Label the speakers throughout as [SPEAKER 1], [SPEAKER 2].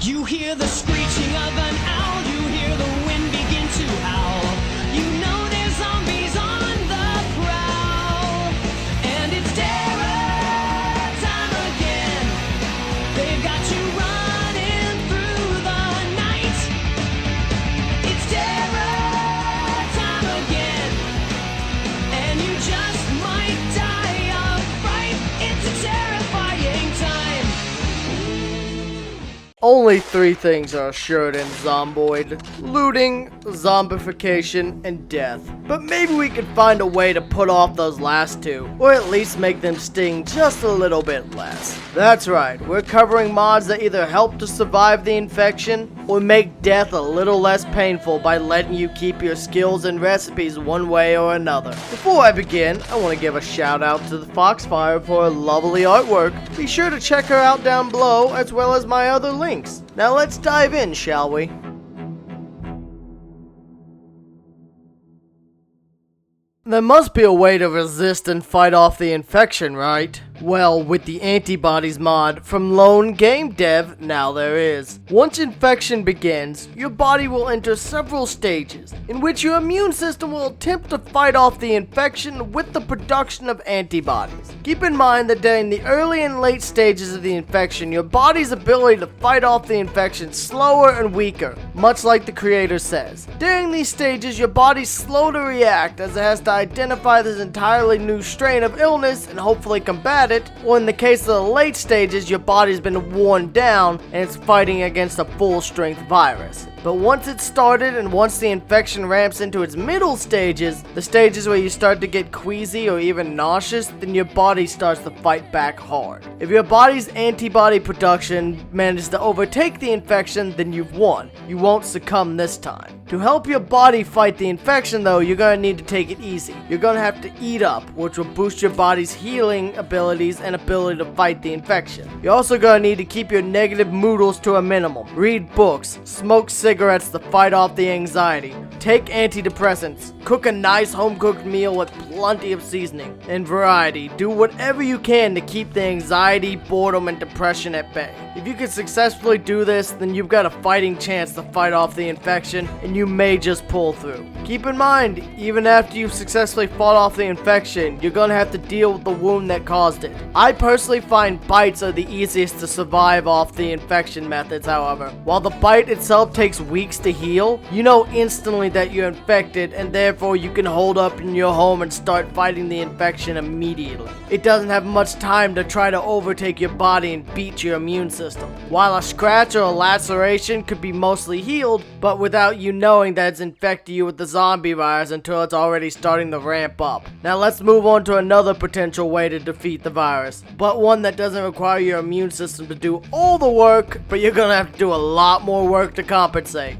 [SPEAKER 1] You hear the screeching of an owl, you hear the wind begin to howl. You know there's zombies on the prowl, and it's terror time again. They've got you running through the night. It's terror time again, and you just might die of fright. It's a terrifying time.
[SPEAKER 2] Only 3 things are assured in Zomboid: looting, zombification, and death. But maybe we could find a way to put off those last 2, or at least make them sting just a little bit less. That's right, we're covering mods that either help to survive the infection, or make death a little less painful by letting you keep your skills and recipes one way or another. Before I begin, I want to give a shout out to the FOXFIRE for her lovely artwork. Be sure to check her out down below, as well as my other links. Now let's dive in, shall we? There must be a way to resist and fight off the infection, right? Well, with the Antibodies mod from Lone Game Dev, now there is. Once infection begins, your body will enter several stages, in which your immune system will attempt to fight off the infection with the production of antibodies. Keep in mind that during the early and late stages of the infection, your body's ability to fight off the infection is slower and weaker, much like the creator says. During these stages, your body's slow to react, as it has to identify this entirely new strain of illness and hopefully combat it, or in the case of the late stages, your body's been worn down and it's fighting against a full-strength virus. But once it's started and once the infection ramps into its middle stages, the stages where you start to get queasy or even nauseous, then your body starts to fight back hard. If your body's antibody production manages to overtake the infection, then you've won. You won't succumb this time. To help your body fight the infection though, you're gonna need to take it easy. You're gonna have to eat up, which will boost your body's healing abilities and ability to fight the infection. You're also gonna need to keep your negative moodles to a minimum. Read books, smoke cigarettes to fight off the anxiety, take antidepressants, cook a nice home-cooked meal with plenty of seasoning and variety. Do whatever you can to keep the anxiety, boredom, and depression at bay. If you can successfully do this, then you've got a fighting chance to fight off the infection, and you may just pull through. Keep in mind, even after you've successfully fought off the infection, you're gonna have to deal with the wound that caused it. I personally find bites are the easiest to survive off the infection methods, however. While the bite itself takes weeks to heal, you know instantly that you're infected, and therefore you can hold up in your home and start fighting the infection immediately. It doesn't have much time to try to overtake your body and beat your immune system. While a scratch or a laceration could be mostly healed, but without you knowing that it's infected you with the zombie virus until it's already starting to ramp up. Now let's move on to another potential way to defeat the virus, but one that doesn't require your immune system to do all the work, but you're gonna have to do a lot more work to compensate.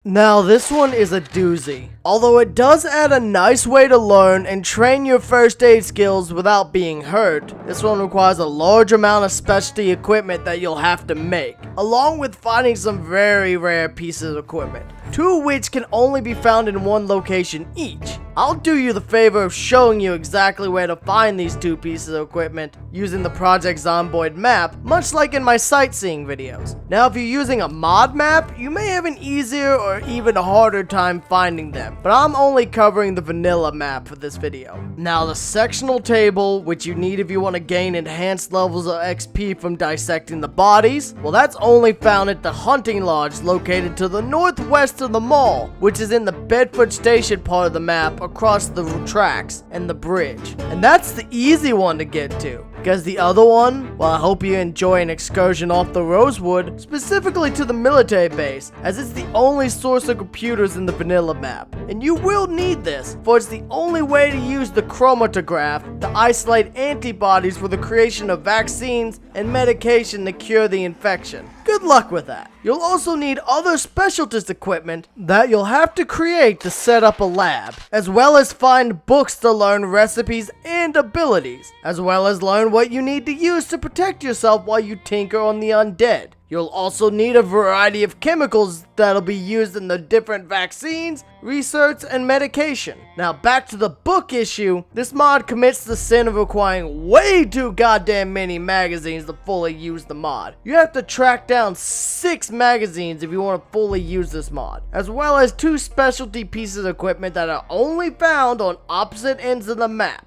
[SPEAKER 2] Now this one is a doozy. Although it does add a nice way to learn and train your first aid skills without being hurt, this one requires a large amount of specialty equipment that you'll have to make, along with finding some very rare pieces of equipment, 2 of which can only be found in one location each. I'll do you the favor of showing you exactly where to find these 2 pieces of equipment using the Project Zomboid map, much like in my sightseeing videos. Now if you're using a mod map, you may have an easier or even harder time finding them, but I'm only covering the vanilla map for this video. Now the sectional table, which you need if you want to gain enhanced levels of XP from dissecting the bodies, well that's only found at the hunting lodge located to the northwest of the mall, which is in the Bedford Station part of the map across the tracks and the bridge. And that's the easy one to get to. Because the other one, well, I hope you enjoy an excursion off the Rosewood, specifically to the military base, as it's the only source of computers in the vanilla map. And you will need this, for it's the only way to use the chromatograph to isolate antibodies for the creation of vaccines and medication to cure the infection. Good luck with that. You'll also need other specialist equipment that you'll have to create to set up a lab, as well as find books to learn recipes and abilities, as well as learn what you need to use to protect yourself while you tinker on the undead. You'll also need a variety of chemicals that'll be used in the different vaccines, research, and medication. Now back to the book issue, this mod commits the sin of requiring way too goddamn many magazines to fully use the mod. You have to track down 6 magazines if you want to fully use this mod, as well as 2 specialty pieces of equipment that are only found on opposite ends of the map.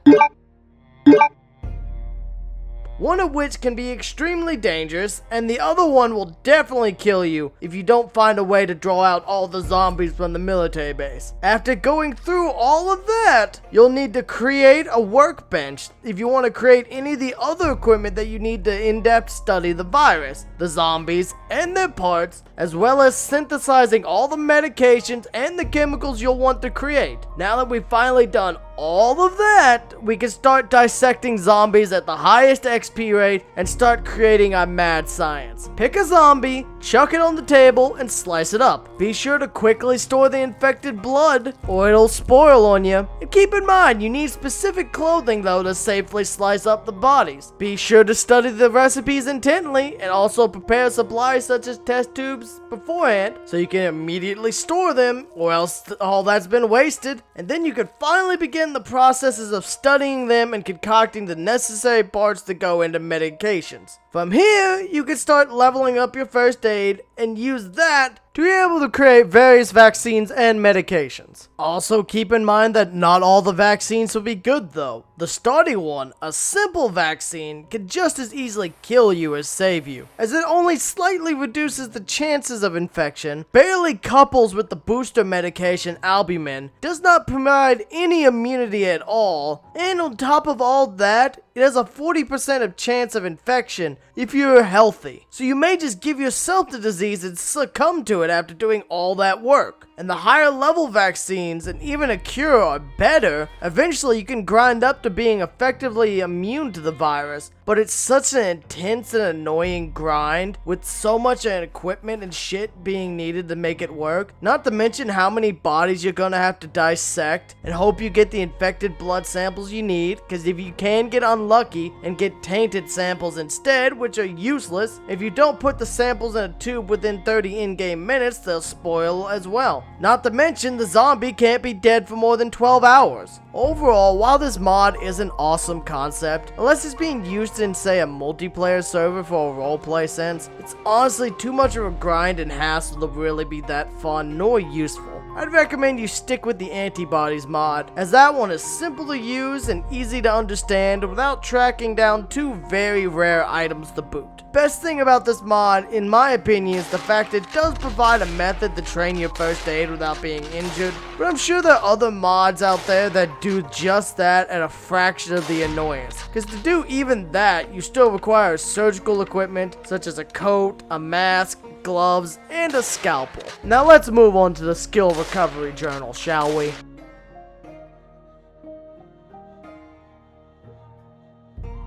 [SPEAKER 2] One of which can be extremely dangerous, and the other one will definitely kill you if you don't find a way to draw out all the zombies from the military base. After going through all of that, you'll need to create a workbench if you want to create any of the other equipment that you need to in-depth study the virus, the zombies, and their parts, as well as synthesizing all the medications and the chemicals you'll want to create. Now that we've finally done all of that, we can start dissecting zombies at the highest XP rate and start creating our mad science. Pick a zombie, chuck it on the table, and slice it up. Be sure to quickly store the infected blood or it'll spoil on you. And keep in mind, you need specific clothing though to safely slice up the bodies. Be sure to study the recipes intently and also prepare supplies such as test tubes beforehand so you can immediately store them, or else all that's been wasted. And then you can finally begin the processes of studying them and concocting the necessary parts to go into medications. From here, you can start leveling up your first aid and use that to be able to create various vaccines and medications. Also keep in mind that not all the vaccines will be good though. The starting one, a simple vaccine, can just as easily kill you as save you, as it only slightly reduces the chances of infection, barely couples with the booster medication albumin, does not provide any immunity at all, and on top of all that, it has a 40% of chance of infection if you're healthy. So you may just give yourself the disease and succumb to it after doing all that work. And the higher level vaccines and even a cure are better. Eventually you can grind up to being effectively immune to the virus, but it's such an intense and annoying grind with so much equipment and shit being needed to make it work. Not to mention how many bodies you're gonna have to dissect and hope you get the infected blood samples you need, because if you can get unlucky and get tainted samples instead, which are useless, if you don't put the samples in a tube within 30 in-game minutes, they'll spoil as well. Not to mention the zombie can't be dead for more than 12 hours. Overall, while this mod is an awesome concept, unless it's being used in say a multiplayer server for a roleplay sense, it's honestly too much of a grind and hassle to really be that fun nor useful. I'd recommend you stick with the Antibodies mod, as that one is simple to use and easy to understand without tracking down 2 very rare items to boot. Best thing about this mod, in my opinion, is the fact it does provide a method to train your first aid without being injured, but I'm sure there are other mods out there that do just that at a fraction of the annoyance, because to do even that, you still require surgical equipment such as a coat, a mask, gloves, and a scalpel. Now let's move on to the skill recovery journal, shall we?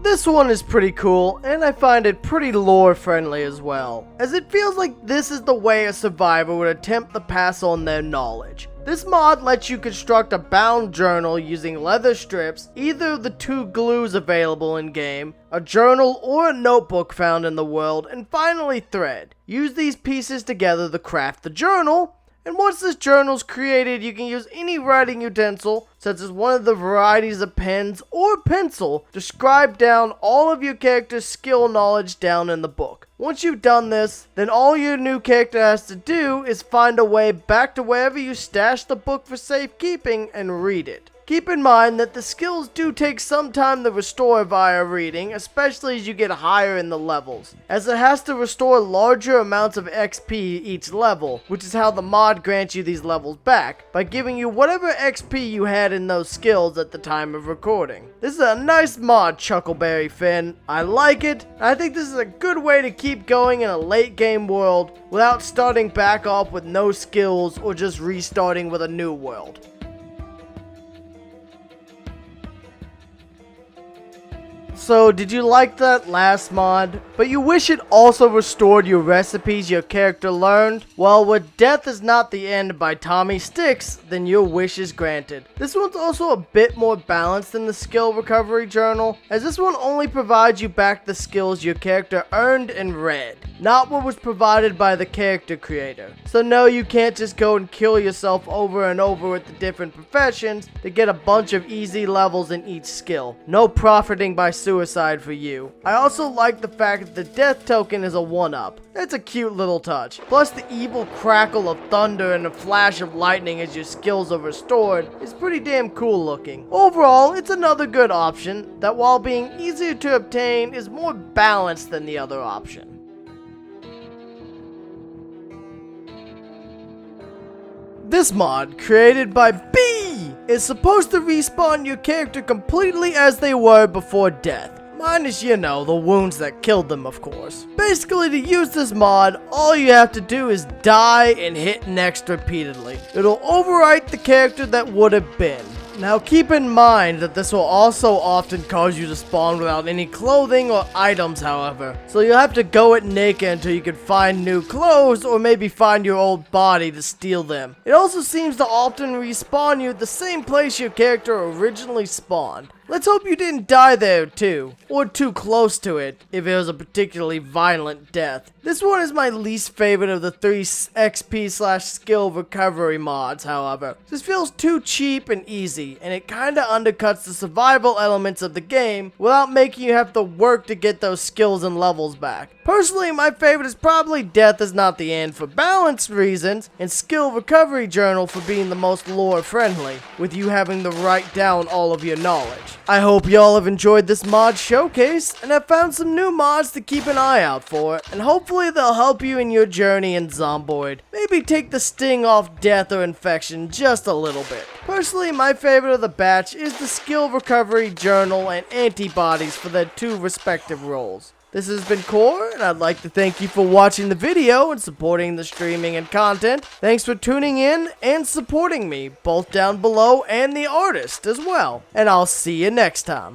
[SPEAKER 2] This one is pretty cool, and I find it pretty lore friendly as well, as it feels like this is the way a survivor would attempt to pass on their knowledge. This mod lets you construct a bound journal using leather strips, either of the 2 glues available in game, a journal or a notebook found in the world, and finally thread. Use these pieces together to craft the journal, and once this journal's created, you can use any writing utensil, such as one of the varieties of pens or pencil, to scribe down all of your character's skill knowledge down in the book. Once you've done this, then all your new character has to do is find a way back to wherever you stashed the book for safekeeping and read it. Keep in mind that the skills do take some time to restore via reading, especially as you get higher in the levels, as it has to restore larger amounts of XP each level, which is how the mod grants you these levels back, by giving you whatever XP you had in those skills at the time of recording. This is a nice mod, Chuckleberry Finn. I like it, and I think this is a good way to keep going in a late game world without starting back off with no skills or just restarting with a new world. So, did you like that last mod, but you wish it also restored your recipes your character learned? Well, with Death is Not the End by Tommy Sticks, then your wish is granted. This one's also a bit more balanced than the skill recovery journal, as this one only provides you back the skills your character earned and read, not what was provided by the character creator. So no, you can't just go and kill yourself over and over with the different professions to get a bunch of easy levels in each skill. No profiting by suicide for you. I also like the fact that the death token is a 1-up. It's a cute little touch. Plus the evil crackle of thunder and a flash of lightning as your skills are restored is pretty damn cool looking. Overall, it's another good option that, while being easier to obtain, is more balanced than the other option. This mod, created by B, is supposed to respawn your character completely as they were before death. Minus, you know, the wounds that killed them, of course. Basically, to use this mod, all you have to do is die and hit next repeatedly. It'll overwrite the character that would have been. Now keep in mind that this will also often cause you to spawn without any clothing or items, however. So you'll have to go it naked until you can find new clothes or maybe find your old body to steal them. It also seems to often respawn you at the same place your character originally spawned. Let's hope you didn't die there too, or too close to it if it was a particularly violent death. This one is my least favorite of the 3 XP/skill recovery mods, however. This feels too cheap and easy, and it kinda undercuts the survival elements of the game without making you have to work to get those skills and levels back. Personally, my favorite is probably Death is Not the End for balanced reasons, and Skill Recovery Journal for being the most lore friendly, with you having to write down all of your knowledge. I hope y'all have enjoyed this mod showcase, and have found some new mods to keep an eye out for, and hopefully they'll help you in your journey in Zomboid. Maybe take the sting off death or infection just a little bit. Personally, my favorite of the batch is the Skill Recovery Journal and Antibodies for their 2 respective roles. This has been Core, and I'd like to thank you for watching the video and supporting the streaming and content. Thanks for tuning in and supporting me, both down below and the artist as well. And I'll see you next time.